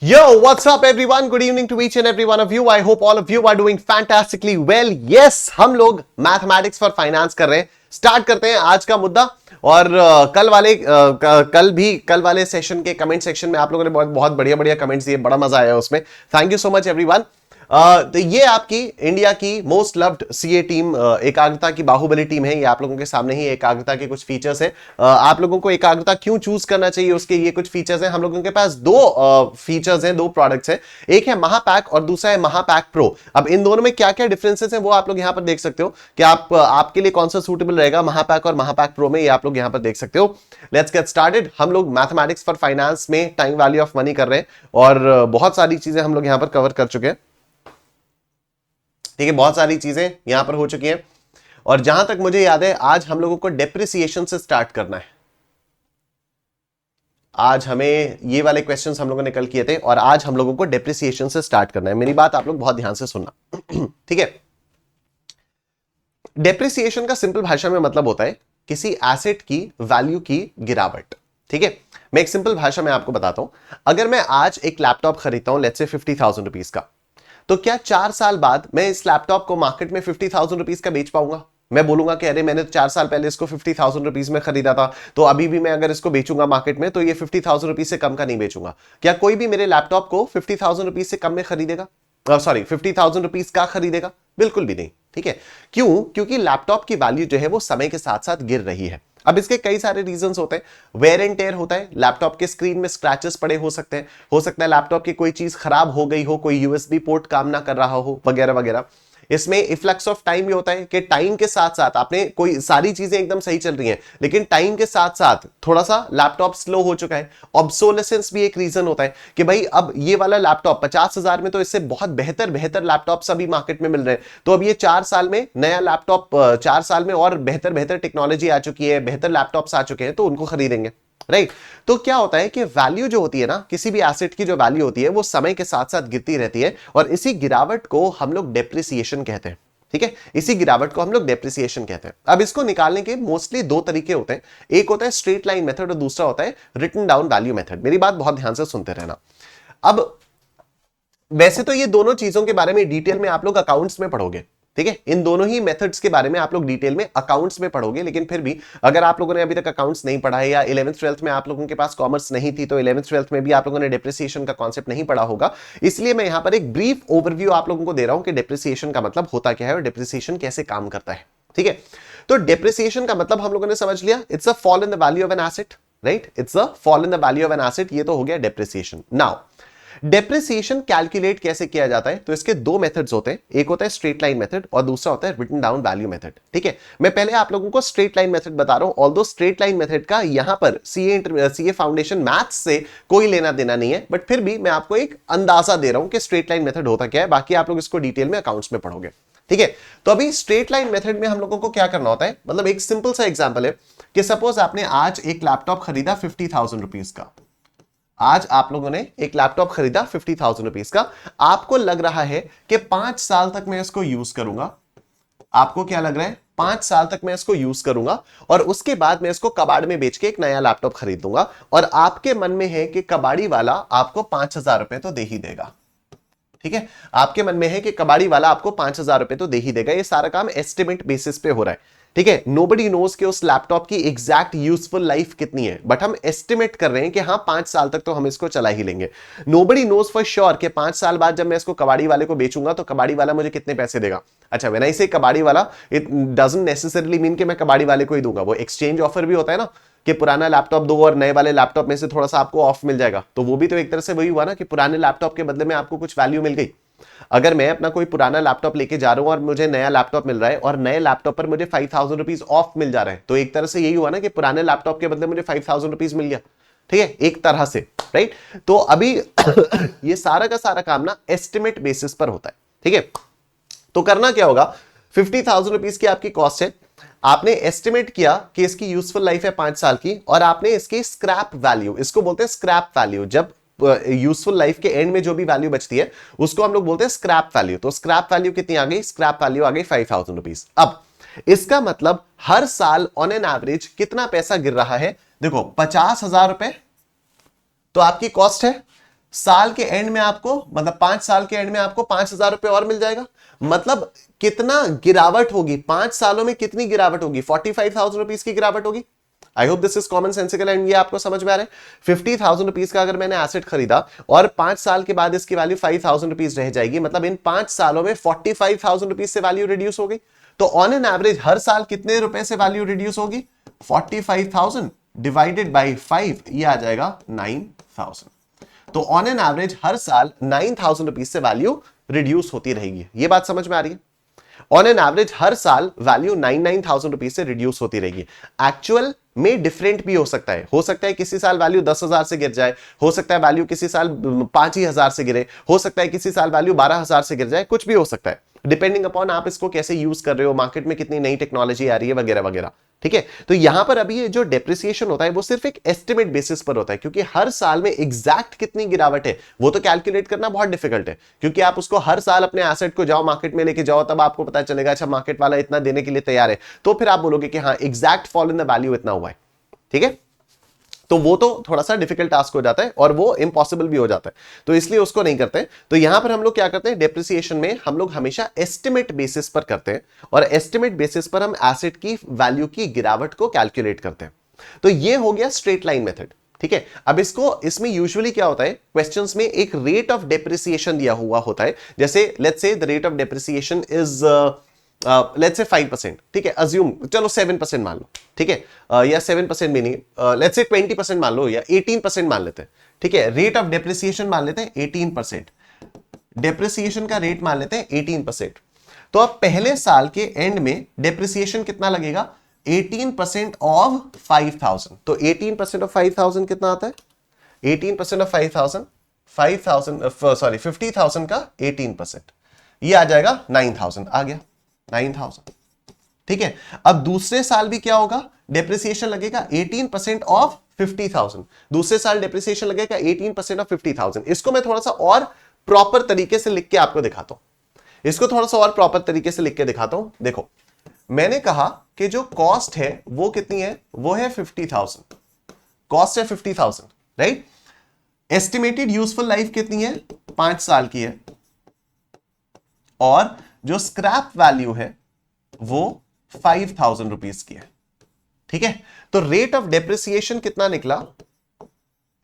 Yo, what's up everyone? Good evening to each and every one of you. I hope all of you are doing fantastically well. Yes, हम लोग mathematics for finance कर रहे हैं. Start करते हैं आज का मुद्दा. और कल वाले सेशन के कमेंट सेक्शन में आप लोगों ने बहुत बढ़िया बढ़िया कमेंट्स दिए. बड़ा मजा आया उसमें. Thank you so much everyone. तो ये आपकी इंडिया की मोस्ट लव्ड सीए टीम, एकाग्रता की बाहुबली टीम है. ये आप लोगों के सामने ही एकाग्रता के कुछ फीचर्स है. आप लोगों को एकाग्रता क्यों चूज करना चाहिए उसके ये कुछ फीचर्स हैं. हम लोगों के पास दो फीचर्स हैं, दो प्रोडक्ट्स हैं. एक है महापैक और दूसरा है महापैक प्रो. अब इन दोनों में क्या क्या डिफरेंसेस हैं वो आप लोग यहां पर देख सकते हो कि आपके लिए कौन सा सूटेबल रहेगा महापैक और महापैक प्रो में. ये आप लोग यहां पर देख सकते हो. Let's get started. हम लोग मैथमेटिक्स फॉर फाइनेंस में टाइम वैल्यू ऑफ मनी कर रहे हैं और बहुत सारी चीजें हम लोग यहां पर कवर कर चुके हैं. ठीक है, बहुत सारी चीजें यहां पर हो चुकी हैं. और जहां तक मुझे याद है आज हम लोगों को डेप्रिसिएशन से स्टार्ट करना है. आज हमें ये वाले क्वेश्चंस हम लोगों ने कल किए थे और आज हम लोगों को डेप्रिसिएशन से स्टार्ट करना है. मेरी बात आप लोग बहुत ध्यान से सुनना. ठीक है, डेप्रिसिएशन का सिंपल भाषा में मतलब होता है किसी एसेट की वैल्यू की गिरावट. ठीक है, मैं एक सिंपल भाषा में आपको बताता हूं. अगर मैं आज एक लैपटॉप खरीदता हूं लेट्स से 50,000 रुपीज का, तो क्या 4 साल बाद मैं इस लैपटॉप को मार्केट में 50,000 रुपीज का बेच पाऊंगा? मैं बोलूंगा कि अरे मैंने तो 4 साल पहले इसको 50,000 रुपीज में खरीदा था, तो अभी भी मैं अगर इसको बेचूंगा मार्केट में तो ये 50,000 रुपीज से कम का नहीं बेचूंगा. क्या कोई भी मेरे लैपटॉप को 50,000 रुपीज से कम में खरीदेगा? सॉरी, 50,000 रुपीज का खरीदेगा? बिल्कुल भी नहीं. ठीक है, क्यों? क्योंकि लैपटॉप की वैल्यू जो है वो समय के साथ साथ गिर रही है. अब इसके कई सारे रीजंस होते हैं. वेयर एंड टेयर होता है, लैपटॉप के स्क्रीन में स्क्रैचेस पड़े हो सकते हैं, हो सकता है लैपटॉप की कोई चीज खराब हो गई हो, कोई यूएसबी पोर्ट काम ना कर रहा हो, वगैरह वगैरह. इसमें इफ्लक्स ऑफ टाइम भी होता है कि टाइम के साथ साथ आपने कोई सारी चीजें एकदम सही चल रही हैं लेकिन टाइम के साथ साथ थोड़ा सा लैपटॉप स्लो हो चुका है. ऑब्सोलेसेंस भी एक रीजन होता है कि भाई अब ये वाला लैपटॉप 50,000 में तो इससे बहुत बेहतर बेहतर लैपटॉप अभी मार्केट में मिल रहे हैं, तो अब ये 4 साल में नया लैपटॉप 4 साल में और बेहतर बेहतर टेक्नोलॉजी आ चुकी है, बेहतर लैपटॉप्स आ चुके हैं तो उनको खरीदेंगे. राइट. तो क्या होता है कि वैल्यू जो होती है ना, किसी भी एसेट की जो वैल्यू होती है वो समय के साथ साथ गिरती रहती है और इसी गिरावट को हम लोग डेप्रिसिएशन कहते हैं. ठीक है, इसी गिरावट को हम लोग डेप्रिसिएशन कहते हैं. अब इसको निकालने के मोस्टली दो तरीके होते हैं. एक होता है स्ट्रेट लाइन मेथड और दूसरा होता है रिटन डाउन वैल्यू मेथड. मेरी बात बहुत ध्यान से सुनते रहना. अब वैसे तो ये दोनों चीजों के बारे में डिटेल में आप लोग अकाउंट्स में पढ़ोगे. ठीक है, इन दोनों ही मेथड्स के बारे में आप लोग डिटेल में अकाउंट्स में पढ़ोगे, लेकिन फिर भी अगर आप लोगों ने अभी तक अकाउंट्स नहीं पढ़ा है या 11th 12th में आप लोगों के पास कॉमर्स नहीं थी तो 11th 12th में भी आप लोगों ने डेप्रिसिएशन का कॉन्सेप्ट नहीं पढ़ा होगा. इसलिए मैं यहां पर एक ब्रीफ ओवरव्यू आप लोगों को दे रहा हूं कि डेप्रिसिएशन का मतलब होता क्या है और डेप्रिसिएशन कैसे काम करता है. ठीक है, तो डेप्रिसिएशन का मतलब हम लोगों ने समझ लिया, it's a fall in the value of an asset. Right, it's a fall in the value of an asset. ये तो हो गया डेप्रिसिएशन. नाउ डेप्रिसिएशन कैलकुलेट कैसे किया जाता है, तो इसके दो मेथड्स होते हैं. एक होता है स्ट्रेट लाइन मेथड और दूसरा होता है रिटन डाउन वैल्यू मेथड. ठीक है, मैं पहले आप लोगों को स्ट्रेट लाइन मेथड बता रहा हूं. ऑल्दो स्ट्रेट लाइन मेथड का यहां पर सीए फाउंडेशन मैथ्स से कोई लेना देना नहीं है, बट फिर भी मैं आपको एक अंदाजा दे रहा हूं कि स्ट्रेट लाइन मेथड होता क्या है. बाकी आप लोग इसको डिटेल में अकाउंट्स में पढ़ोगे. ठीक है, तो अभी स्ट्रेट लाइन मेथड में हम लोगों को क्या करना होता है, मतलब एक सिंपल सा एग्जांपल है कि सपोज आपने आज एक लैपटॉप खरीदा 50,000 रुपीज का. आज आप लोगों ने एक लैपटॉप खरीदा 50,000 रुपीज का. आपको लग रहा है कि 5 साल तक मैं इसको यूज करूंगा. आपको क्या लग रहा है? 5 साल तक मैं इसको यूज करूंगा और उसके बाद मैं इसको कबाड़ में बेच के एक नया लैपटॉप खरीद दूंगा. और आपके मन में है कि कबाड़ी वाला आपको 5,000 रुपए तो दे ही देगा. ठीक है, आपके मन में है कि कबाड़ी वाला आपको 5,000 रुपए तो दे ही देगा. ये सारा काम एस्टिमेट बेसिस पे हो रहा है. ठीक है, नोबडी नोज कि उस लैपटॉप की एग्जैक्ट यूजफुल लाइफ कितनी है, बट हम एस्टिमेट कर रहे हैं कि हाँ 5 साल तक तो हम इसको चला ही लेंगे. नोबडी नोज फॉर श्योर कि 5 साल बाद जब मैं इसको कबाड़ी वाले को बेचूंगा तो कबाड़ी वाला मुझे कितने पैसे देगा. अच्छा, व्हेन आई से कबाड़ी वाला, इट डजंट नेसेसरली मीन कि मैं कबाड़ी वाले को ही दूंगा. वो एक्सचेंज ऑफर भी होता है ना कि पुराना लैपटॉप दो और नए वाले लैपटॉप में से थोड़ा सा आपको ऑफ मिल जाएगा. तो वो भी तो एक तरह से वही हुआ ना कि पुराने लैपटॉप के बदले में आपको कुछ वैल्यू मिल गई. अगर मैं अपना कोई पुराना लैपटॉप लेके जा रहा हूं और मुझे नया लैपटॉप मिल रहा है और नए लैपटॉप पर मुझे 5,000 रुपीज ऑफ मिल जा रहा है, तो एक तरह से यही हुआ ना कि पुराने लैपटॉप के बदले मुझे 5,000 रुपीज मिल गया. ठीक है, एक तरह से. राइट, तो अभी ये सारा का सारा काम ना एस्टिमेट बेसिस पर होता है. ठीक है, तो करना क्या होगा, 50,000 रुपीज की आपकी कॉस्ट है. आपने एस्टिमेट किया कि इसकी यूजफुल लाइफ है 5 साल की और आपने इसकी स्क्रैप वैल्यू, इसको बोलते हैं स्क्रैप वैल्यू, जब यूजफुल लाइफ के एंड में जो भी वैल्यू बचती है उसको हम लोग बोलते हैं स्क्रैप वैल्यू. तो स्क्रैप वैल्यू कितनी आ गई? स्क्रैप वैल्यू आ गई 5,000 रुपीज. अब इसका मतलब हर साल ऑन एन एवरेज कितना पैसा गिर रहा है? देखो 50,000 रुपए तो आपकी कॉस्ट है, साल के एंड में आपको मतलब 5 साल के एंड में आपको 5,000 रुपए और मिल जाएगा। मतलब कितना गिरावट होगी 5 सालों में, कितनी गिरावट होगी? 45,000 रुपीज की गिरावट होगी। I hope this is common sensical and ये आपको समझ में आ रहा है। 50,000 रुपीज का अगर मैंने एसेट खरीदा और 5 साल के बाद इसकी वैल्यू 5,000 रुपीज रह जाएगी, मतलब इन 5 सालों में 45,000 रुपीज से वैल्यू रिड्यूस हो गई। तो ऑन एन एवरेज हर साल कितने रुपए से वैल्यू रिड्यूस होगी? 45,000 डिवाइडेड बाई 5, ये आ जाएगा 9,000। तो ऑन एन एवरेज हर साल 9,000 रुपीज से वैल्यू रिड्यूस होती रहेगी। ये बात समझ में आ रही है? ऑन एन एवरेज हर साल वैल्यू 9,000 रुपीज से रिड्यूस होती रहेगी। एक्चुअल में डिफरेंट भी हो सकता है किसी साल वैल्यू 10,000 से गिर जाए, हो सकता है वैल्यू किसी साल 5,000 से गिरे, हो सकता है किसी साल वैल्यू 12,000 से गिर जाए, कुछ भी हो सकता है डिपेंडिंग अपॉन आप इसको कैसे यूज कर रहे हो, मार्केट में कितनी नई टेक्नोलॉजी आ रही है वगैरह वगैरह। ठीक है, तो यहां पर अभी ये जो डेप्रिसिएशन होता है वो सिर्फ एक एस्टिमेट बेसिस पर होता है, क्योंकि हर साल में एग्जैक्ट कितनी गिरावट है वो तो कैलकुलेट करना बहुत डिफिकल्ट है, क्योंकि आप उसको हर साल अपने एसेट को जाओ मार्केट में लेके जाओ, तब आपको पता चलेगा अच्छा मार्केट वाला इतना देने के लिए तैयार है, तो फिर आप बोलोगे कि हाँ exact fall in the value इतना हुआ है। ठीक है, तो वो तो थोड़ा सा डिफिकल्ट टास्क हो जाता है और वो इंपॉसिबल भी हो जाता है, तो इसलिए उसको नहीं करते। तो यहां पर हम लोग क्या करते हैं, डेप्रिसिएशन में हम लोग हमेशा एस्टिमेट बेसिस पर करते हैं, और एस्टिमेट बेसिस पर हम एसेट की वैल्यू की गिरावट को कैलकुलेट करते हैं। तो ये हो गया स्ट्रेट लाइन मेथड। ठीक है, अब इसमें यूजुअली क्या होता है, क्वेश्चंस में एक रेट ऑफ डेप्रिसिएशन दिया हुआ होता है, जैसे let's say the rate of depreciation is let's say 5%। ठीक है, अज्यूम चलो 7% मान लो। ठीक है, या 7% भी नहीं, लेट्स से 20% मान लो, या 18% मान लेते हैं। ठीक है, रेट ऑफ डेप्रिसिएशन मान लेते हैं 18%, डेप्रिसिएशन का रेट मान लेते हैं 18%। तो अब पहले साल के एंड में डेप्रिसिएशन कितना लगेगा? 18% ऑफ 5,000। तो 18% ऑफ 5,000 कितना आता है? 18% ऑफ 5,000, 5,000 सॉरी 50,000 का 18%, ये आ जाएगा 9,000, आ गया 9,000। ठीक है, अब दूसरे साल भी क्या होगा, डेप्रिसिएशन लगेगा 18% ऑफ 50,000। दूसरे साल डेप्रिसिएशन लगेगा 18% ऑफ 50,000। इसको मैं थोड़ा सा और प्रॉपर तरीके से लिख के आपको दिखाता हूं, इसको थोड़ा सा और प्रॉपर तरीके से लिख के दिखाता हूं। देखो, मैंने कहा कि जो कॉस्ट है वो कितनी है, वो है 50,000, कॉस्ट है 50,000, राइट। एस्टिमेटेड यूजफुल लाइफ कितनी है? 5 साल की है, और जो स्क्रैप वैल्यू है वो 5,000 रुपीज की है। ठीक है, तो रेट ऑफ डेप्रिसिएशन कितना निकला?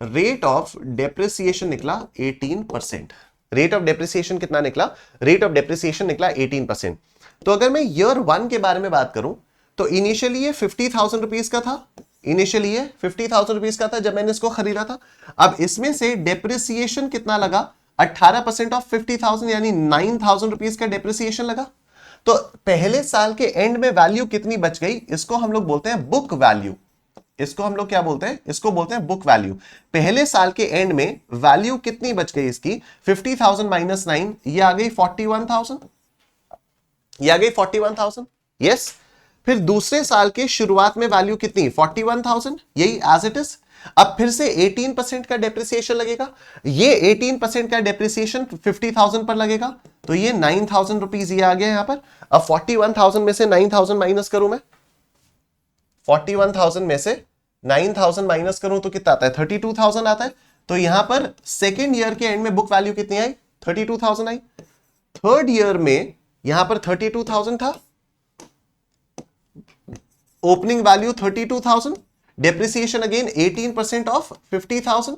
रेट ऑफ डेप्रिसिएशन निकला 18%। रेट ऑफ डेप्रिसिएशन कितना निकला? रेट ऑफ डेप्रिसिएशन निकला 18%। तो अगर मैं ईयर 1 के बारे में बात करूं, तो इनिशियली ये 50,000 रुपीज का था, इनिशियली ये 50,000 रुपीज का था जब मैंने इसको खरीदा था। अब इसमें से डेप्रिसिएशन कितना लगा? 18% ऑफ 50,000, यानी 9,000 रुपीज का डेप्रिसिएशन लगा। तो पहले साल के एंड में वैल्यू कितनी बच गई? इसको हम लोग बोलते हैं बुक वैल्यू। इसको हम लोग क्या बोलते हैं? इसको बोलते हैं बुक वैल्यू। पहले साल के एंड में वैल्यू कितनी बच गई इसकी? 50,000 माइनस 9, ये आ गई 41,000, ये आ गई 41,000। यस, फिर दूसरे साल के शुरुआत में वैल्यू कितनी? 41,000, यही एज इट इज। अब फिर से 18% का डेप्रिसिएशन लगेगा, ये 18% का डेप्रिसिएशन 50,000 पर लगेगा, तो ये 9,000 रुपीज ये आ गया यहां पर। अब 41,000 में से 9,000 माइनस करूं मैं, 41,000 में से 9,000 माइनस करूं तो कितना आता है? 32,000 आता है। तो यहां पर सेकेंड ईयर के एंड में बुक वैल्यू कितनी आई? 32,000 आई। थर्ड ईयर में यहां पर 32,000 था, opening value 32,000, depreciation again 18% of 50,000,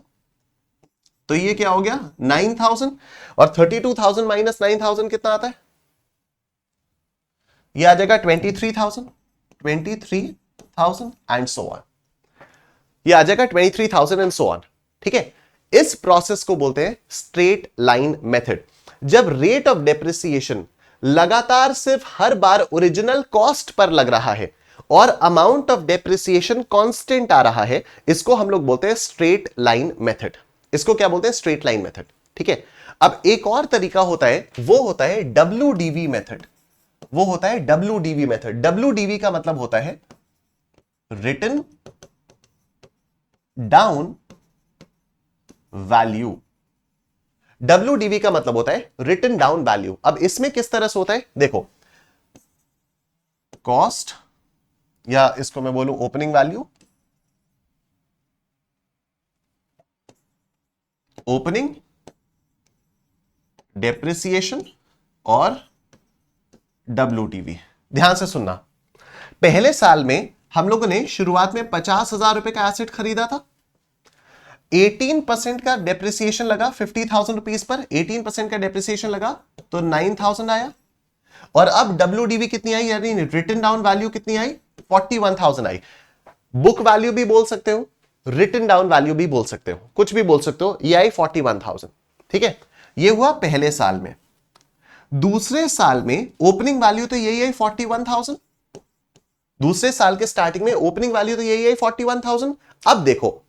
तो ये क्या हो गया? 9,000। और 32,000 माइनस 9,000 कितना आता है? ये आ जाएगा 23,000, 23,000 एंड सो ऑन, ये आ जाएगा 23,000 एंड सो ऑन। ठीक है, इस प्रोसेस को बोलते हैं स्ट्रेट लाइन मेथड। जब रेट ऑफ डेप्रिसिएशन लगातार सिर्फ हर बार ओरिजिनल कॉस्ट पर लग रहा है और अमाउंट ऑफ डेप्रिसिएशन कांस्टेंट आ रहा है, इसको हम लोग बोलते हैं स्ट्रेट लाइन मेथड। इसको क्या बोलते हैं? Straight line method. ठीक है, अब एक और तरीका होता है, वो होता है WDV मेथड। वो होता है WDV मेथड। WDV का मतलब होता है रिटन डाउन वैल्यू। WDV का मतलब होता है रिटन डाउन वैल्यू। अब इसमें किस तरह से होता है, देखो, कॉस्ट, या इसको मैं बोलूं ओपनिंग वैल्यू, ओपनिंग डेप्रिसिएशन और WDV। ध्यान से सुनना, पहले साल में हम लोगों ने शुरुआत में 50,000 रुपए का एसेट खरीदा था, 18% का डेप्रिसिएशन लगा 50,000 रुपीज पर, 18% का डेप्रिसिएशन लगा तो 9,000 आया। और अब WDV कितनी आई, यानी रिटन डाउन वैल्यू कितनी आई, 41,000 आई। बुक वैल्यू भी बोल सकते हो, रिटन डाउन वैल्यू भी बोल सकते हो, कुछ भी बोल सकते हो, ये आई 41,000। ठीक है, ये हुआ पहले साल में। दूसरे साल में ओपनिंग वैल्यू तो यही आई 41,000, दूसरे साल के स्टार्टिंग में ओपनिंग वैल्यू तो यही आई 41,000। अब देखो,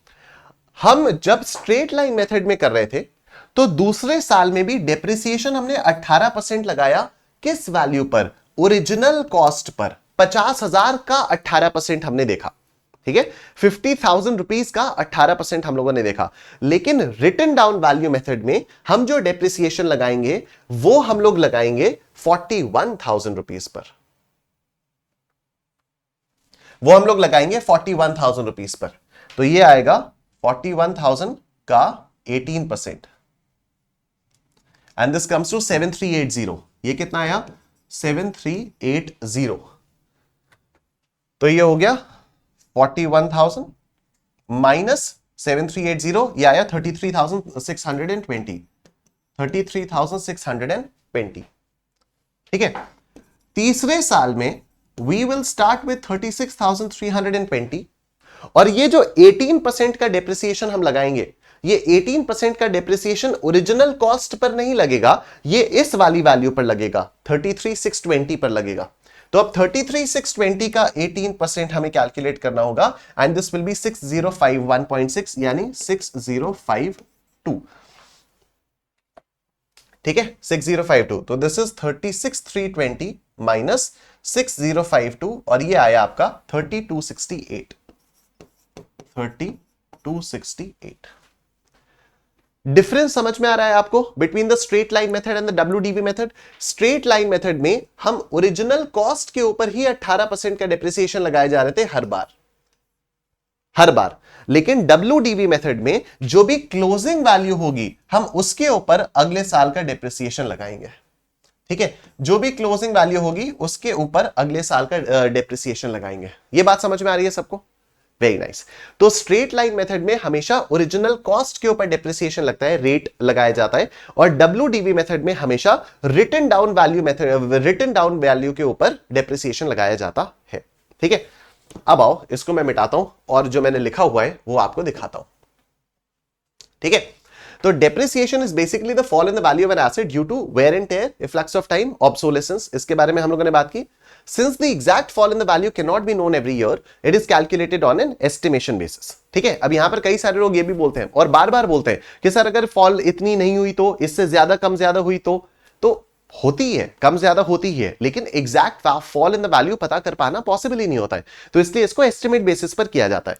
हम जब स्ट्रेट लाइन मेथड में कर रहे थे तो दूसरे साल में भी डेप्रिसिएशन हमने 18% लगाया, किस वैल्यू पर, ओरिजिनल कॉस्ट पर। 50,000 का 18% हमने देखा, ठीक है, 50,000 रुपीज का 18% हम लोगों ने देखा। लेकिन रिटन डाउन वैल्यू मेथड में हम जो डेप्रिसिएशन लगाएंगे वो हम लोग लगाएंगे 41,000 रुपीज पर, वो हम लोग लगाएंगे 41,000 रुपीज पर। तो ये आएगा 41,000 का 18%, एंड दिस कम्स टू 7380। ये कितना आया, 7380। तो ये हो गया 41,000 माइनस 7380, ये आया 33,620, 33,620। ठीक है, तीसरे साल में वी विल स्टार्ट विथ 36,320, और ये जो 18% का डेप्रिसिएशन हम लगाएंगे, ये 18% का डेप्रिसिएशन ओरिजिनल कॉस्ट पर नहीं लगेगा, ये इस वाली वैल्यू पर लगेगा, 33,620 पर लगेगा। तो अब 33,620 का 18% हमें कैलकुलेट करना होगा, एंड दिस विल बी 6051.6, यानी 6052। ठीक है, 6052। तो दिस इज 36,320 माइनस 6052, और ये आया आपका 3268, 3268। डिफरेंस समझ में आ रहा है आपको between the straight line method and the WDV method? Straight line method में हम ओरिजिनल कॉस्ट के ऊपर ही 18% का डेप्रिसिएशन लगाए जा रहे थे हर बार। लेकिन WDV मेथड में जो भी क्लोजिंग वैल्यू होगी हम उसके ऊपर अगले साल का डेप्रिसिएशन लगाएंगे। ठीक है, जो भी क्लोजिंग वैल्यू होगी उसके ऊपर अगले साल का डेप्रिसिएशन लगाएंगे। ये बात समझ में आ रही है सबको? Very nice. तो स्ट्रेट लाइन मेथड में हमेशा ओरिजिनल कॉस्ट के ऊपर डेप्रिसिएशन लगता है, रेट लगाया जाता है, और WDV मेथड में हमेशा रिटन डाउन वैल्यू के ऊपर डेप्रिसिएशन लगाया जाता है। ठीक है, अब आओ इसको मैं मिटाता हूं और जो मैंने लिखा हुआ है वो आपको दिखाता हूं। ठीक है, तो depreciation is basically the fall in the value of an asset due to wear and tear, efflux of time, obsolescence. इसके बारे में हम लोगों ने बात की। Since the exact fall in the value cannot be known every year, it is calculated on an estimation basis. ठीक है, अब यहां पर कई सारे लोग ये भी बोलते हैं और बार बार बोलते हैं कि सर अगर फॉल इतनी नहीं हुई तो, इससे ज्यादा कम ज्यादा हुई तो होती है, कम ज्यादा होती है, लेकिन exact fall in the value पता कर पाना पॉसिबल ही नहीं होता है, तो इसलिए इसको एस्टिमेट बेसिस पर किया जाता है।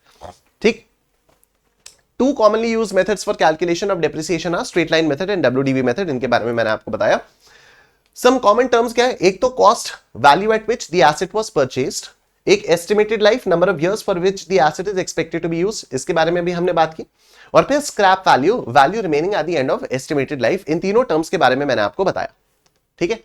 ठीक, two commonly used methods for calculation of depreciation are straight line method and WDV method. इनके बारे में मैंने आपको बताया। सम कॉमन टर्म्स क्या है? एक तो cost, value at which the asset was purchased, एक estimated life, number of years for which the asset is expected to be used, इसके बारे में भी हमने बात की, और फिर scrap value, value remaining at the end of estimated life. इन तीनों टर्म्स के बारे में मैंने आपको बताया। ठीक है,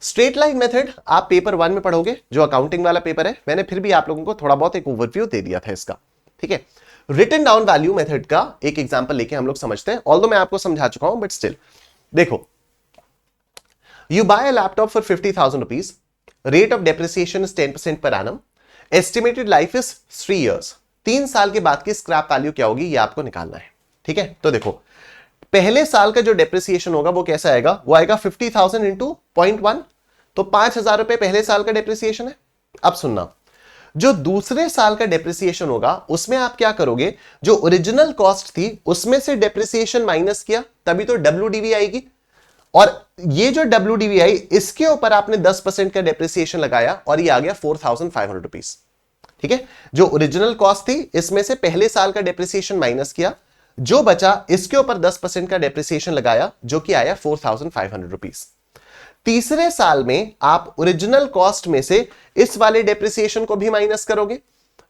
स्ट्रेट लाइन मेथड आप पेपर 1 में पढ़ोगे, जो अकाउंटिंग वाला पेपर है। मैंने फिर भी आप लोगों को थोड़ा बहुत एक ओवरव्यू दे दिया था इसका। ठीक है, रिटन डाउन वैल्यू मेथड का एक एग्जांपल लेके हम लोग समझते हैं, ऑल्दो मैं आपको समझा चुका हूं, बट स्टिल देखो, you buy a laptop for 50,000 rupees, rate of depreciation is 10% per annum, estimated life is 3 years। 3 साल के बाद की स्क्रैप वैल्यू क्या होगी ये आपको निकालना है। ठीक है, तो देखो, पहले साल का जो डेप्रिसिएशन होगा वो कैसा आएगा? वो आएगा 50,000 इंटू 0.1, तो 5,000 रुपए पहले साल का डेप्रिसिएशन है। अब सुनना, जो दूसरे साल का डेप्रिसिएशन होगा उसमें आप क्या करोगे? जो ओरिजिनल कॉस्ट थी उसमें से डेप्रिसिएशन माइनस किया, तभी तो WDV आएगी, और ये जो WDV आई इसके ऊपर आपने 10% का डेप्रिसिएशन लगाया, और ये आ गया 4,500 रुपीज। ठीक है, जो ओरिजिनल कॉस्ट थी इसमें से पहले साल का डेप्रिसिएशन माइनस किया, जो बचा इसके ऊपर 10% का डेप्रिसिएशन लगाया, जो कि आया 4,500 रुपीज। तीसरे साल में आप ओरिजिनल कॉस्ट में से इस वाले डेप्रिसिएशन को भी माइनस करोगे,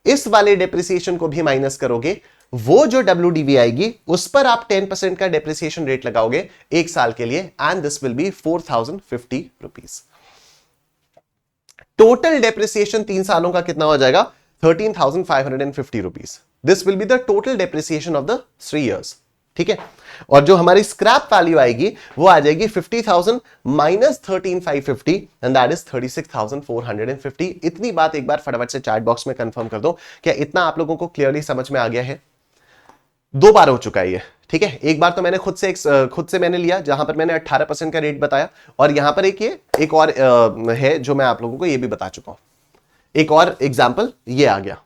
इस वाले डेप्रिसिएशन को भी माइनस करोगे, वो जो WDV आएगी उस पर आप 10% का डेप्रिसिएशन रेट लगाओगे एक साल के लिए, and this will be 4050 rupees. Total depreciation 3 सालों का कितना हो जाएगा? 13,550 rupees. This will be the total depreciation of the 3 years. ठीक है, और जो हमारी स्क्रैप वैल्यू आएगी वो आ जाएगी 50,000 माइनस 13,550 एंड दैट इज 36,450। इतनी बात एक बार फटाफट से चैट बॉक्स में कंफर्म कर दो। क्या इतना आप लोगों को क्लियरली समझ में आ गया है? 2 बार हो चुका है ये। ठीक है, एक बार तो मैंने खुद से मैंने लिया जहां पर मैंने 18% का रेट बताया, और यहां पर एक और है जो मैं आप लोगों को ये भी बता चुका हूं। एक और एग्जाम्पल ये आ गया।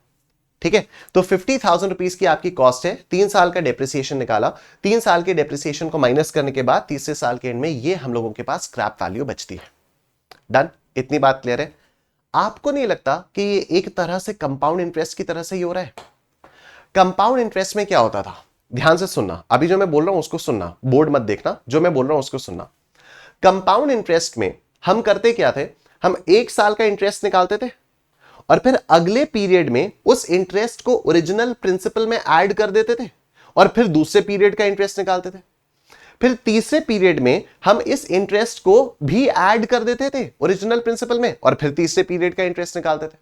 ठीक है, तो 50,000 रुपीज की आपकी कॉस्ट है, 3 साल का डेप्रिसिएशन निकाला, 3 साल के डेप्रिसिएशन को माइनस करने के बाद तीसरे साल के एंड में ये हम लोगों के पास स्क्रैप वैल्यू बचती है। डन, इतनी बात क्लियर है? आपको नहीं लगता कि ये एक तरह से कंपाउंड इंटरेस्ट की तरह से ही हो रहा है? कंपाउंड इंटरेस्ट में क्या होता था, ध्यान से सुनना, अभी जो मैं बोल रहा हूं उसको सुनना, बोर्ड मत देखना, जो मैं बोल रहा हूं उसको सुनना। कंपाउंड इंटरेस्ट में हम करते क्या थे, हम 1 साल का इंटरेस्ट निकालते थे और फिर अगले पीरियड में उस इंटरेस्ट को ओरिजिनल प्रिंसिपल में ऐड कर देते थे, और फिर दूसरे पीरियड का इंटरेस्ट निकालते थे। फिर तीसरे पीरियड में हम इस इंटरेस्ट को भी ऐड कर देते थे ओरिजिनल प्रिंसिपल में, और फिर तीसरे पीरियड का इंटरेस्ट निकालते थे।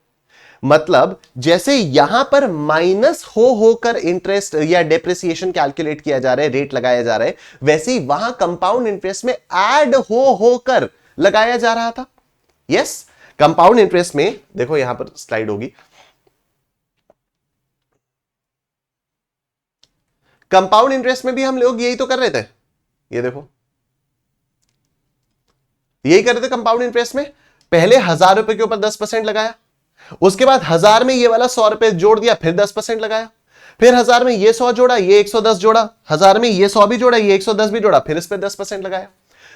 मतलब जैसे यहां पर माइनस होकर इंटरेस्ट या डेप्रिसिएशन कैलकुलेट किया जा रहा है, रेट लगाया जा रहा है, वैसे ही वहां कंपाउंड इंटरेस्ट में ऐड होकर लगाया जा रहा था। यस, कंपाउंड इंटरेस्ट में देखो, यहां पर स्लाइड होगी, कंपाउंड इंटरेस्ट में भी हम लोग यही तो कर रहे थे। ये देखो, यही कर रहे थे कंपाउंड इंटरेस्ट में। पहले 1,000 रुपए के ऊपर 10% लगाया, उसके बाद 1,000 में ये वाला 100 रुपए जोड़ दिया, फिर 10% लगाया, फिर 1,000 में ये 100 जोड़ा, ये 110 जोड़ा, 1,000 में ये 100 भी जोड़ा, ये 110 भी जोड़ा, फिर इस पे 10% लगाया।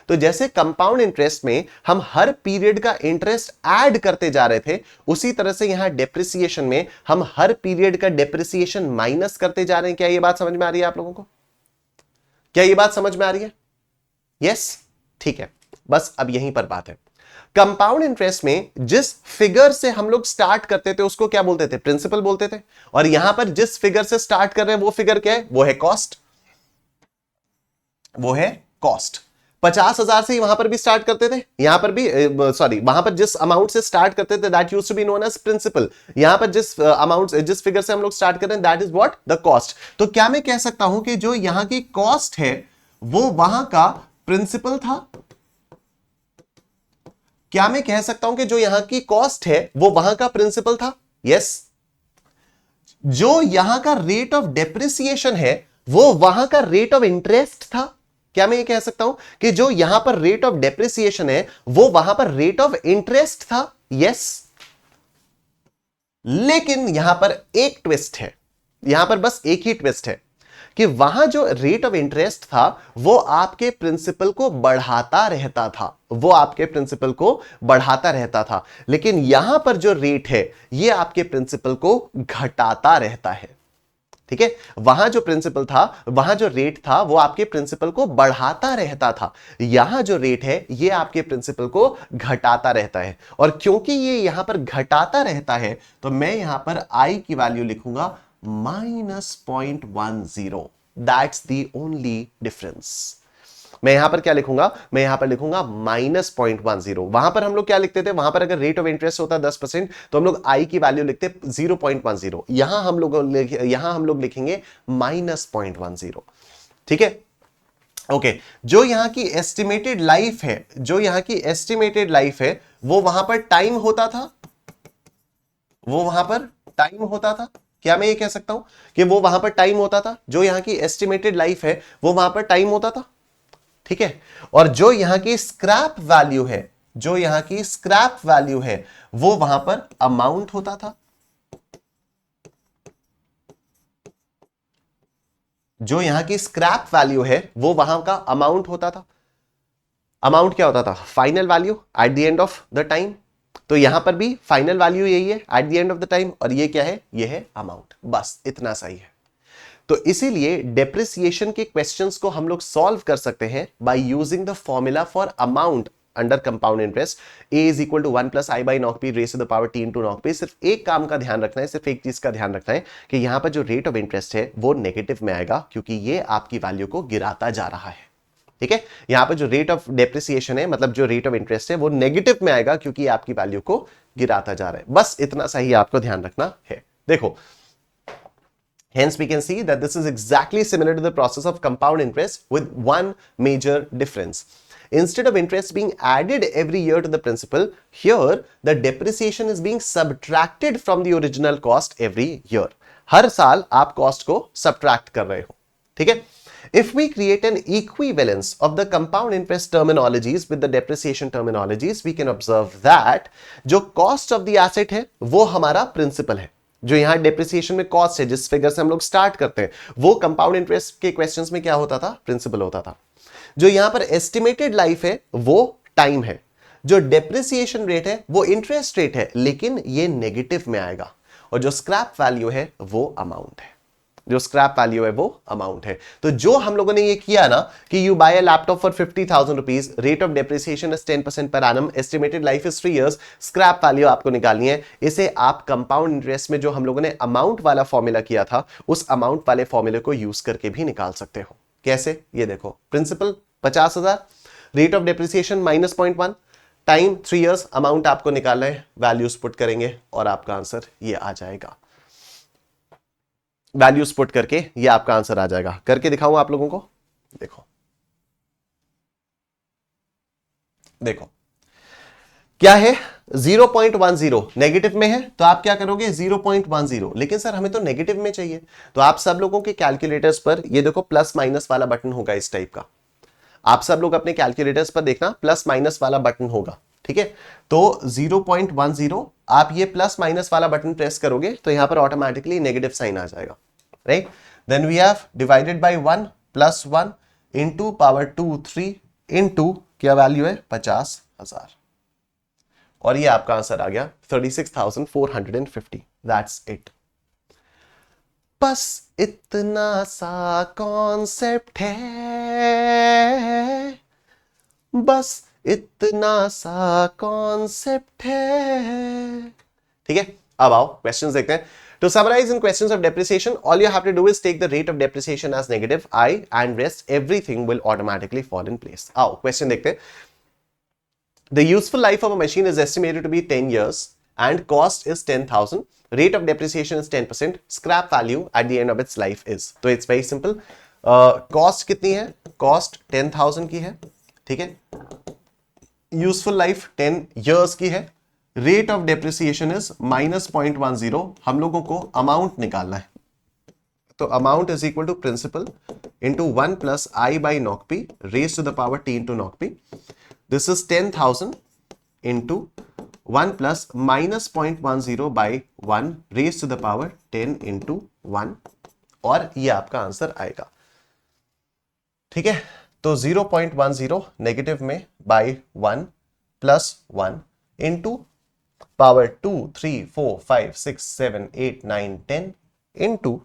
तो जैसे कंपाउंड इंटरेस्ट में हम हर पीरियड का इंटरेस्ट ऐड करते जा रहे थे, उसी तरह से यहां डेप्रिसिएशन में हम हर पीरियड का डेप्रिसिएशन माइनस करते जा रहे हैं। क्या ये बात समझ में आ रही है आप लोगों को? क्या ये बात समझ में आ रही है? यस, ठीक है, बस अब यहीं पर बात है। कंपाउंड इंटरेस्ट में जिस फिगर से हम लोग स्टार्ट करते थे उसको क्या बोलते थे? प्रिंसिपल बोलते थे। और यहां पर जिस फिगर से स्टार्ट कर रहे हैं वो फिगर क्या है? वो है कॉस्ट। वो है कॉस्ट। 50,000 से ही वहां पर भी स्टार्ट करते थे, यहां पर भी सॉरी, वहां पर जिस अमाउंट से स्टार्ट करते थे that used to be known as principal. यहां पर जिस अमाउंट जिस फिगर से हम लोग स्टार्ट कर रहे हैं that is what? The cost. तो क्या मैं कह सकता हूं कि जो यहां की कॉस्ट है वो वहां का प्रिंसिपल था? क्या मैं कह सकता हूं कि जो यहां की कॉस्ट है वो वहां का प्रिंसिपल था? यस। जो यहां का रेट ऑफ डेप्रिसिएशन है वो वहां का रेट ऑफ इंटरेस्ट था? क्या मैं ये कह सकता हूं कि जो यहां पर रेट ऑफ डेप्रिसिएशन है वो वहां पर रेट ऑफ इंटरेस्ट था? यस। लेकिन यहां पर एक ट्विस्ट है, यहां पर बस एक ही ट्विस्ट है कि वहां जो रेट ऑफ इंटरेस्ट था वो आपके प्रिंसिपल को बढ़ाता रहता था, वो आपके प्रिंसिपल को बढ़ाता रहता था। लेकिन यहां पर जो रेट है ये आपके प्रिंसिपल को घटाता रहता है। ठीक है, वहां जो प्रिंसिपल था, वहां जो रेट था वो आपके प्रिंसिपल को बढ़ाता रहता था, यहां जो रेट है ये आपके प्रिंसिपल को घटाता रहता है। और क्योंकि ये यहां पर घटाता रहता है तो मैं यहां पर आई की वैल्यू लिखूंगा -0.10। That's the only difference. मैं यहां पर क्या लिखूंगा? मैं यहां पर लिखूंगा -0.10। वहां पर हम लोग क्या लिखते थे? वहां पर अगर रेट ऑफ इंटरेस्ट होता 10% तो हम लोग आई की वैल्यू लिखते 0.10। यहां हम लोग लिखेंगे -0.10। ठीक है, ओके। जो यहां की एस्टिमेटेड लाइफ है, जो यहां की एस्टिमेटेड लाइफ है वो वहां पर टाइम होता था, वो वहां पर टाइम होता था। क्या मैं ये कह सकता हूं कि वो वहां पर टाइम होता था? जो यहां की एस्टिमेटेड लाइफ है वो वहां पर टाइम होता था। ठीक है, और जो यहां की स्क्रैप वैल्यू है, जो यहां की स्क्रैप वैल्यू है वो वहां पर अमाउंट होता था। जो यहां की स्क्रैप वैल्यू है वो वहां का अमाउंट होता था। अमाउंट क्या होता था? Final value eight the end of the time. तो यहां पर भी फाइनल वैल्यू यही है eight the end of the time, और ये क्या है? ये है अमाउंट। बस इतना सही है। तो इसीलिए डेप्रिसिएशन के क्वेश्चंस को हम लोग सॉल्व कर सकते हैं by using the formula for amount under compound interest a is equal to 1 plus I by NOC P raise to the power t into NOC P. सिर्फ एक काम का ध्यान रखना है, सिर्फ एक चीज का ध्यान रखना है कि यहां पर जो रेट ऑफ इंटरेस्ट है वो नेगेटिव में आएगा, क्योंकि ये आपकी वैल्यू को गिराता जा रहा है। ठीक है, यहां पर जो रेट ऑफ डेप्रिसिएशन है, मतलब जो रेट ऑफ इंटरेस्ट है, वो नेगेटिव में आएगा क्योंकि आपकी वैल्यू को गिराता जा रहा है। बस इतना सही आपको ध्यान रखना है। देखो, hence we can see that this is exactly similar to the process of compound interest with one major difference. Instead of interest being added every year to the principal, here the depreciation is being subtracted from the original cost every year. हर साल आप cost को subtract कर रहे हो। ठीक है, if we create an equivalence of the compound interest terminologies with the depreciation terminologies, we can observe that जो cost of the asset है वो हमारा principal है। जो यहां डेप्रिसिएशन में कॉस्ट है, जिस फिगर से हम लोग स्टार्ट करते हैं, वो कंपाउंड इंटरेस्ट के क्वेश्चंस में क्या होता था? प्रिंसिपल होता था। जो यहां पर एस्टिमेटेड लाइफ है वो टाइम है, जो डेप्रिसिएशन रेट है वो इंटरेस्ट रेट है, लेकिन ये नेगेटिव में आएगा, और जो स्क्रैप वैल्यू है वो अमाउंट है। जो स्क्रैप वैल्यू है वो अमाउंट है। तो जो हम लोगों ने ये किया ना कि you buy a laptop for 50,000 rupees, rate of depreciation is 10% per annum, estimated life is 3 years, scrap value आपको निकालनी है। इसे आप कंपाउंड इंटरेस्ट में जो हम लोगों ने अमाउंट वाला फॉर्मूला किया था, उस अमाउंट वाले फॉर्मूले को यूज करके भी निकाल सकते हो। कैसे? ये देखो, principal 50,000, rate of depreciation -0.1, time 3 years, amount आपको निकालना है, वैल्यूज पुट करेंगे और आपका आंसर ये आ जाएगा। वैल्यूज पुट करके ये आपका आंसर आ जाएगा। करके दिखाऊं आप लोगों को? देखो देखो क्या है, 0.10 नेगेटिव में है, तो आप क्या करोगे? 0.10, लेकिन सर हमें तो नेगेटिव में चाहिए। तो आप सब लोगों के कैलकुलेटर्स पर ये देखो प्लस माइनस वाला बटन होगा इस टाइप का। आप सब लोग अपने कैलकुलेटर्स पर देखना, प्लस माइनस वाला बटन होगा। ठीक है, तो 0.10 आप ये प्लस माइनस वाला बटन प्रेस करोगे तो यहां पर ऑटोमेटिकली नेगेटिव साइन आ जाएगा, right? Then we have divided by 1 plus 1 into power 2 3 into क्या वैल्यू है? 50,000, और ये आपका आंसर आ गया 36,450। That's it. बस इतना सा कॉन्सेप्ट है, बस इतना सा कॉन्सेप्ट है। ठीक है, अब आओ क्वेश्चंस देखते हैं। To summarize in questions of depreciation, all you have to do is take the rate of depreciation as negative I and rest everything will automatically fall in place. आओ क्वेश्चन देखते हैं। The useful life of a machine is estimated to be 10 years and cost is 10,000. Rate of depreciation is 10%. Scrap value at the end of its life is. तो it's very simple. Cost कितनी है? Cost 10,000 की है। ठीक है, useful life 10 years की है, rate of depreciation is -0.10। हम लोगों को अमाउंट निकालना है, तो amount is equal to principal into 1 plus I by NOC P raise to the power T into NOC P. This is 10,000 into 1 plus -0.10 by 1 raise to the power 10 into 1, और ये आपका answer आएगा। ठीक है, तो 0.10 नेगेटिव में by 1 plus 1 into power 2 3 4 5 6 7 8 9 10 into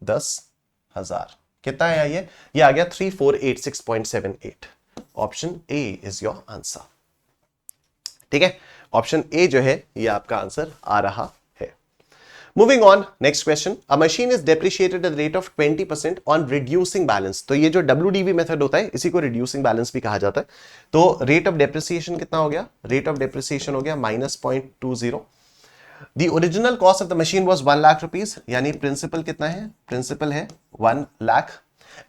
10,000। कितना है ये आ गया 3486.78। Option A is your answer. ठीक है, ऑप्शन ए जो है ये आपका आंसर आ रहा है। Moving on, next question. A machine is depreciated at rate of 20% on reducing balance. तो ये जो WDB मेथड होता है इसी को रिड्यूसिंग बैलेंस भी कहा जाता है। तो रेट ऑफ डेप्रिसिएशन कितना हो गया? रेट ऑफ डेप्रिसिएशन हो गया -0.20। The original cost of the machine was 1 lakh rupees, यानी प्रिंसिपल कितना है? प्रिंसिपल है 1 lakh,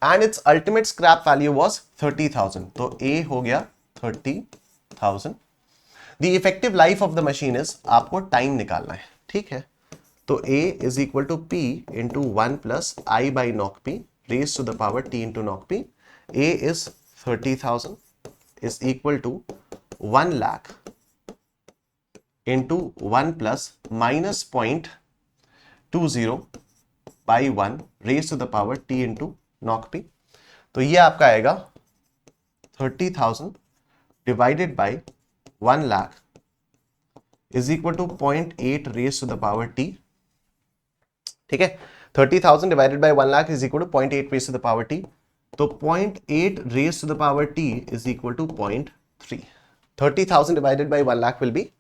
and its ultimate scrap value was 30,000। तो ए हो गया 30,000। The effective life of the machine is, आपको टाइम निकालना है। ठीक है, तो A is equal to P into 1 plus I by NOC P raise to the power T into NOC P. A is 30,000 is equal to 1 lakh into 1 plus -0.20 by 1 raise to the power T into NOC P. तो ये आपका आएगा 30,000 divided by 1 lakh is equal to 0.8 raise to the power T। ठीक है, 30,000 divided by 1 lakh is equal to 0.8 raise to the power T। तो 0.8 raise to the power T is equal to 0.3। 30,000 divided by 1 lakh will be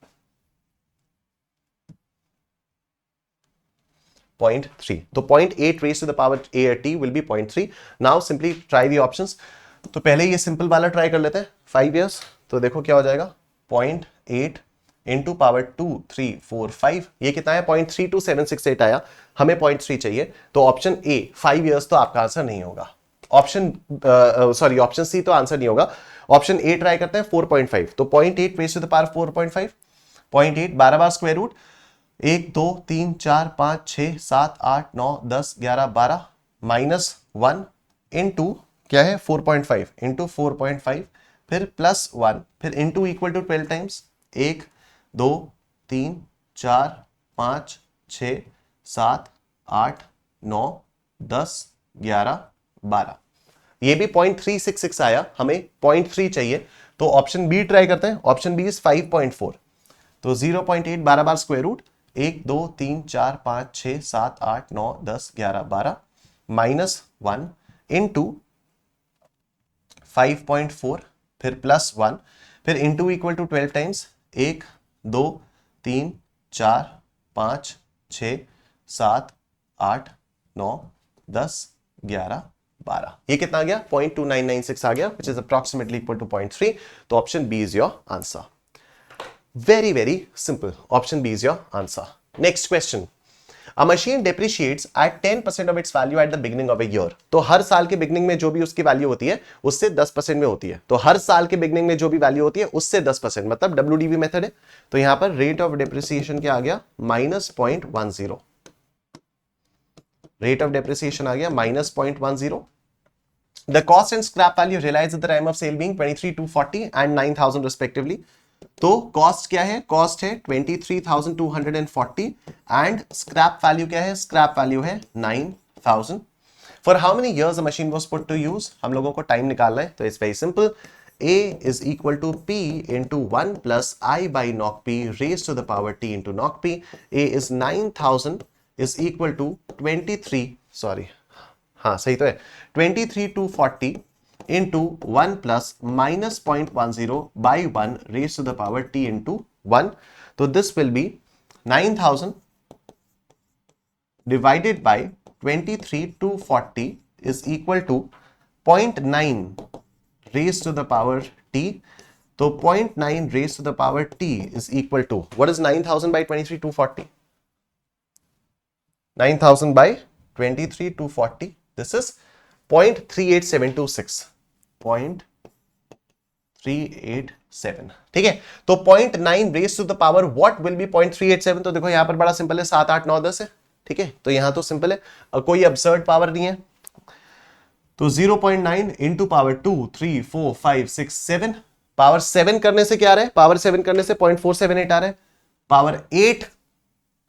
0.3. तो 0.8 raised to the power a at t will be 0.3. Now simply try the options. तो पहले ये simple वाला try कर लेते हैं 5 years. तो देखो क्या हो जाएगा 0.8 इंटू पावर 2 3 4 5. ये कितना है 0.32768 आया, हमें 0.3 चाहिए. तो ऑप्शन ए 5 years तो आपका आंसर नहीं होगा. ऑप्शन ऑप्शन सी तो आंसर नहीं होगा. ऑप्शन ए ट्राई करते हैं 4.5. तो 0.8 रेज़ टू द पावर 4.5, 0.8 12 बार स्क्वायर रूट 1 2 3 4 5 6 7 8 9 10 11 12 -1 इंटू क्या है 4.5 इंटू 4.5 फिर +1 फिर इंटू इक्वल टू 12 टाइम्स 1 2 3 4 5 6 7 8 9 10 11 12. ये भी 0.366 आया, हमें 0.3 चाहिए. तो ऑप्शन बी ट्राई करते हैं. Option B is 5.4. तो 0.8 12 बार स्क्वायर रूट 1 2 3 4 5 6 7 8 9 10 11 12 -1 इंटू 5.4 फिर +1 फिर इंटू इक्वल टू 12 टाइम्स 1 2 3 4 5 6 7 8 9 10 11 12. ये कितना आ गया 0.2996 आ गया, which is approximately equal to 0.3. तो option B is your answer. Very, very simple. Option B is your answer. Next question. A machine depreciates at 10% of its value at the beginning of a year. तो हर साल के beginning में जो भी उसकी value होती है उससे 10% में होती है. तो हर साल के बिगनिंग में जो भी वैल्यू होती है उससे 10%, मतलब WDV मेथड है. तो यहां पर रेट ऑफ डेप्रिसिएशन क्या आ गया -0.10. रेट ऑफ डेप्रिसिएशन आ गया -0.10. The cost and scrap value realized at the time of sale being 23,240 and 9,000 respectively. तो कॉस्ट क्या है, कॉस्ट है 23,240 एंड स्क्रैप वैल्यू क्या है, स्क्रैप वैल्यू है 9,000. For how many years a machine was put to use, हम लोगों को टाइम निकालना है. तो it's very simple. A is equal to P into 1 plus I by knock P raised to the power T into knock P. A is 9,000 is equal to 23, sorry, हाँ सही तो है, 23,240 into 1 plus minus 0.10 by 1 raised to the power t into 1. So this will be 9,000 divided by 23,240 is equal to 0.9 raised to the power t. So 0.9 raised to the power t is equal to, what is 9,000 by 23,240? 9,000 by 23,240. This is 0.38726. 0.387. ठीक है. तो 0.9 raise to the power what will be 0.387. तो देखो यहां पर बड़ा simple है, 7 8 9 10 है. ठीक है. तो यहां तो सिंपल है, कोई अबसर्ड पावर नहीं है. तो 0.9 इंटू पावर 2 3 4 5 6 7. पावर 7 करने से क्या आ रहा है, पावर 7 करने से 0.478 आ रहा है. पावर 8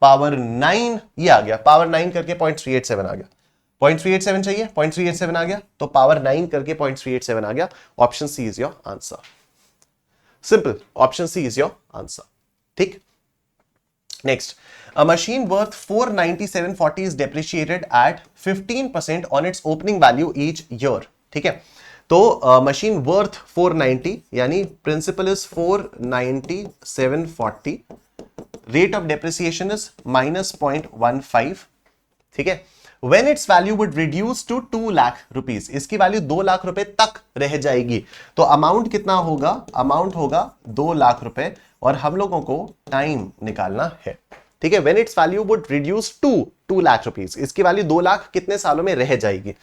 पावर 9 ये आ गया, पावर 9 करके 0.387 आ गया. 0.387 चाहिए, 0.387 आ गया. तो पावर 9 करके 0.387 आ गया. Option C is your answer. Simple, option C is your answer. ठीक. Next, a machine worth 497.40 is depreciated at 15% on its opening value each year. ठीक है. तो मशीन वर्थ 490 यानी principal is 497.40, rate of depreciation is -0.15. ठीक है. When its value would reduce to 2 lakh rupees, इसकी value 2 lakh रुपए तक रह जाएगी. तो अमाउंट कितना होगा, अमाउंट होगा 2 लाख रुपए और हम लोगों को टाइम निकालना है. ठीक है. When its value would reduce to 2 lakh rupees, इसकी वैल्यू 2 लाख कितने सालों में रह जाएगी.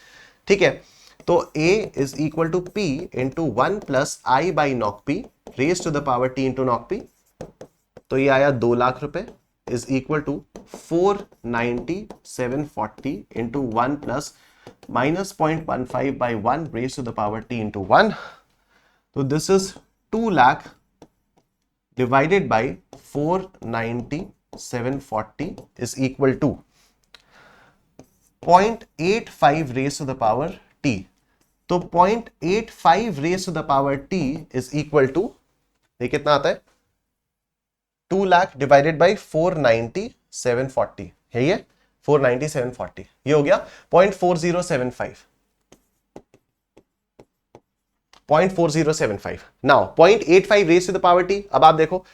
ठीक है. तो A is equal to P into 1 plus I by knock P raised to the power T into knock P. तो ये आया 2 लाख रुपए is equal to 497.40 into 1 plus minus 0.15 by 1 raised to the power T into 1. So this is 2 lakh divided by 497.40 is equal to 0.85 raised to the power T. तो 0.85 raised to the power T is equal to, ये कितना आता है, 2 lakh divided by 497.40 है ये 497.40. ये हो गया 0.4075. 0.4075. Now 0.85 raise to the power T. अब आप देखो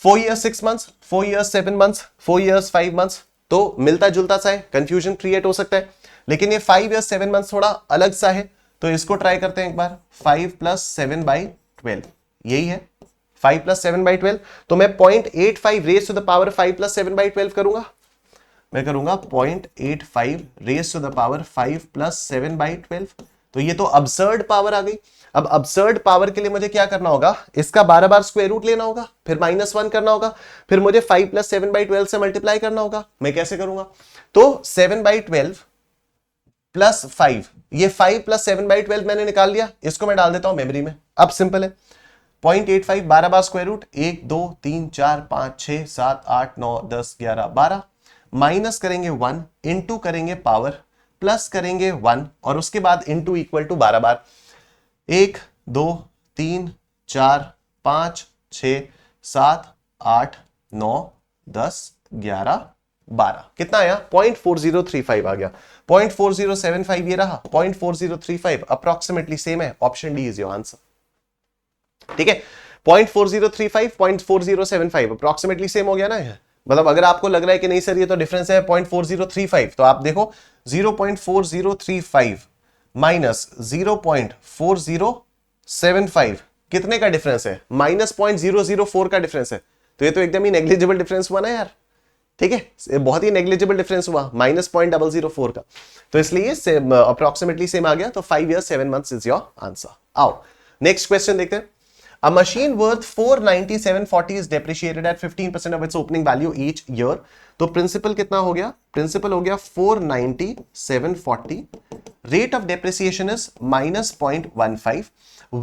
4 years 6 months, 4 years 7 months, 4 years 5 months, तो मिलता जुलता सा है, कंफ्यूजन क्रिएट हो सकता है. लेकिन ये 5 years 7 months थोड़ा अलग सा है, तो इसको ट्राई करते हैं एक बार. 5 + 7/12 यही है. 5 + 7/12, तो मैं 0.85 रेज टू द पावर 5 + 7/12 करूंगा. मैं करूंगा 0.85 रेज टू द पावर 5 + 7/12. तो ये तो अब्सर्ड पावर आ गई. अब अब्सर्ड पावर के लिए मुझे क्या करना होगा, इसका 12 बार स्क्वायर रूट लेना होगा, फिर -1 करना होगा, फिर मुझे 5 + 7/12 से मल्टीप्लाई करना होगा. मैं कैसे करूंगा, तो 7/12 + 5, ये 5 + 7/12 मैंने निकाल लिया, इसको मैं डाल देता हूं मेमोरी में. अब सिंपल है, 0.85 12 बार स्क्वायर रूट, 1 2 3 4 5 6 7 8 9 10 11 12, माइनस करेंगे 1, इंटू करेंगे पावर, प्लस करेंगे 1, और उसके बाद इंटू इक्वल टू 12 बार. 1 2 3 4 5 6 7 8 9 10 11 12. कितना आया, 0.4035 आ गया. 0.4075 ये रहा, 0.4035 अप्रोक्सीमेटली सेम है. Option D is your answer. ठीक है, 0.4035 0.4075 अप्रोक्सीमेटली सेम हो गया ना. मतलब अगर आपको लग रहा है कि नहीं सर ये तो डिफरेंस है 0.4035, तो आप देखो 0.4035 माइनस 0.4075 कितने का डिफरेंस है, -0.004 का डिफरेंस है. तो ये तो एकदम ही नेग्लिजिबल डिफरेंस हुआ ना यार. ठीक है, बहुत ही नेग्लिजिबल डिफरेंस हुआ, -0.004 का. तो इसलिए अप्रोक्सीमेटली सेम आ गया. तो 5 years 7 months is your answer. आओ नेक्स्ट क्वेश्चन देखते हैं. A machine worth 497.40 is depreciated at 15% of its opening value each year. तो प्रिंसिपल कितना हो गया, प्रिंसिपल हो गया 497.40. Rate of depreciation is -0.15.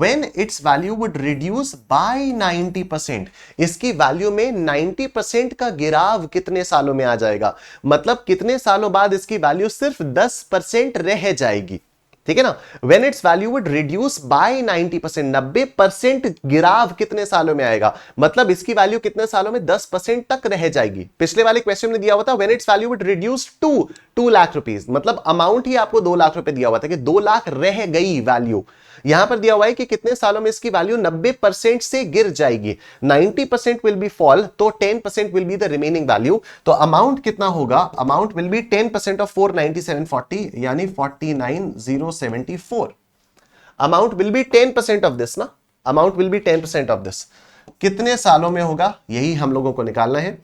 When its value would reduce by 90%, इसकी वैल्यू में 90% का गिराव कितने सालों में आ जाएगा, मतलब कितने सालों बाद इसकी वैल्यू सिर्फ 10% रह जाएगी. ठीक है ना. When its value would reduce by 90%, 90% गिराव कितने सालों में आएगा, मतलब इसकी वैल्यू कितने सालों में 10% तक रह जाएगी. पिछले वाले क्वेश्चन में दिया हुआ था when its value would reduce to 2 lakh rupees, मतलब अमाउंट ही आपको 2 लाख रुपए दिया हुआ था कि 2 लाख रह गई वैल्यू. यहां पर दिया हुआ है कि कितने सालों में इसकी वैल्यू 90% से गिर जाएगी. 90% विल बी फॉल, तो 10% will be the remaining value. तो अमाउंट कितना होगा, अमाउंट विल बी 10% ऑफ 497.40 यानी 49,074. Amount will be 10% of this ना, amount will be 10% of this. कितने सालों में होगा यही हम लोगों को निकालना है.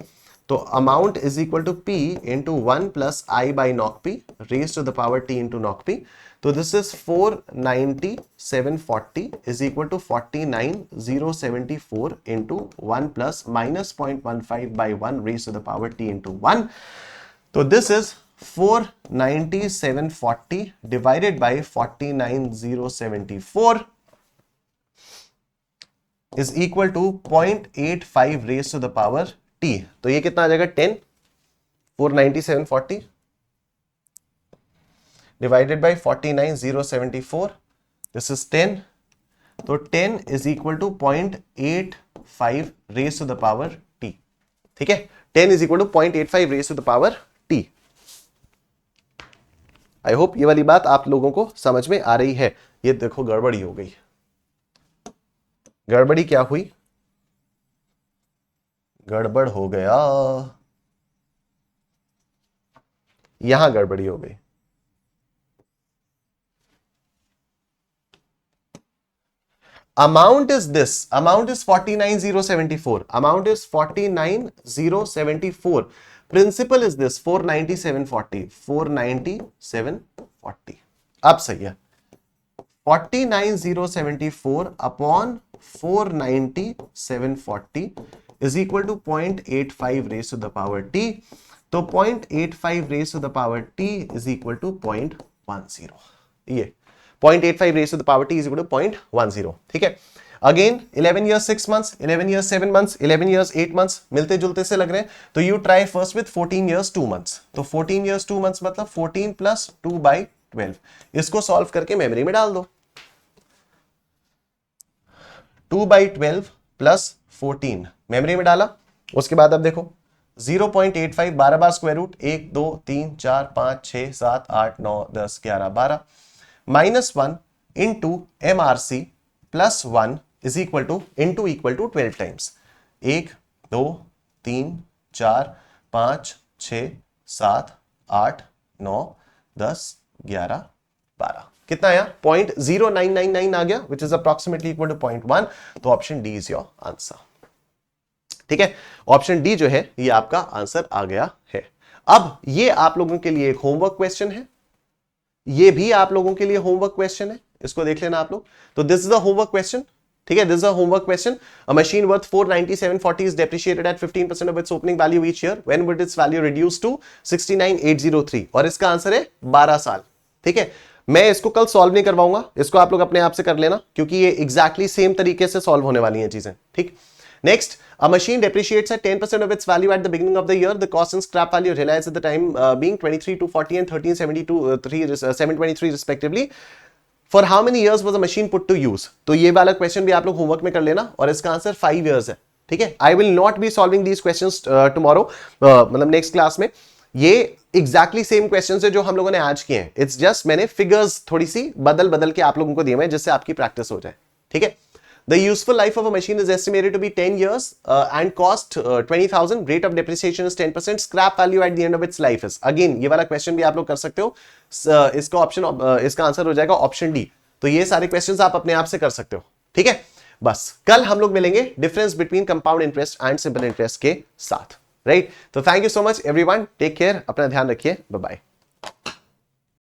तो amount is equal to P into 1 + I/nOC_P raise to the power T into nOC_P. तो this is 497.40 is equal to 49,074 into 1 + -0.15/1 raise to the power T into 1. तो this is 497.40 divided by 49,074 is equal to 0.85 raise to the power T. तो ये कितना आ जाएगा 10. 497.40 divided by 49,074, this is 10. तो 10 is equal to 0.85 raise to the power T. ठीक है, 10 is equal to 0.85 raise to the power T. I hope ये वाली बात आप लोगों को समझ में आ रही है. ये देखो गड़बड़ी हो गई. गड़बड़ी क्या हुई, गड़बड़ हो गया, यहां गड़बड़ी हो गई. Amount is this, amount is 49,074, amount is 49,074. Principal is this 497.40, 497.40. अब सही है, 49,074 upon 497.40 is equal to 0.85 raised to the power T. तो 0.85 raised to the power T is equal to 0.10. ये 0.85 raised to the power T is equal to 0.10. ठीक है. Again 11 years 6 months, 11 years 7 months, 11 years 8 months मिलते जुलते से लग रहे हैं. तो you try first with 14 years 2 months. तो 14 years 2 months मतलब 14 + 2/12. इसको सॉल्व करके मेमोरी में डाल दो. 2/12 + 14 मेमोरी में डाला. उसके बाद अब देखो 0.85 12 बार square root, 1 2 3 4 5 6 7 8 9 10 11 12, -1 into MRC plus 1 is equal to into equal to 12 times. 1 2 3 4 5 6 7 8 9 10 11 12 कितना आया? 0.0999 आ गया, which is approximately equal to 0.1। तो option D is your answer. ठीक है, ऑप्शन डी जो है ये आपका आंसर आ गया है। अब ये आप लोगों के लिए एक होमवर्क क्वेश्चन है, ये भी आप लोगों के लिए होमवर्क क्वेश्चन है, इसको देख लेना आप लोग। तो this is a homework question, ठीक है, this is a homework question. A machine worth 497.40 is depreciated at 15% of its opening value each year, when would its value reduce to 69,803, और इसका आंसर है 12 साल। ठीक है, मैं इसको कल सॉल्व नहीं करवाऊंगा, इसको आप लोग अपने आप से कर लेना, क्योंकि ये एग्जैक्टली सेम तरीके से सॉल्व होने वाली हैं चीजें। ठीक, next, a machine depreciates at 10% of its value at the beginning of the year. The cost and scrap value realized at the time being 23,240 and 13,723 723 respectively. For how many years was the machine put to use? तो ये वाला question भी आप लोग homework में कर लेना, और इसका आंसर 5 years है। ठीक है, I will not be solving these questions tomorrow, मतलब नेक्स्ट क्लास में। ये एग्जैक्टली सेम क्वेश्चन है जो हम लोगों ने आज किए हैं, इट्स जस्ट मैंने फिगर्स थोड़ी सी बदल बदल के आप लोगों को दिए हैं, जिससे आपकी प्रैक्टिस हो जाए। ठीक है, the useful life of a machine is estimated to be 10 years and cost 20,000. Rate of depreciation is 10%. Scrap value at the end of its life is, again ये वाला क्वेश्चन भी आप लोग कर सकते हो। इसका ऑप्शन इसका आंसर हो जाएगा ऑप्शन डी। तो ये सारे क्वेश्चंस आप अपने आप से कर सकते हो। ठीक है, बस कल हम लोग मिलेंगे difference between compound interest and simple interest के साथ, राइट? तो thank you so much everyone, take care, अपना ध्यान रखिए, बाय बाय।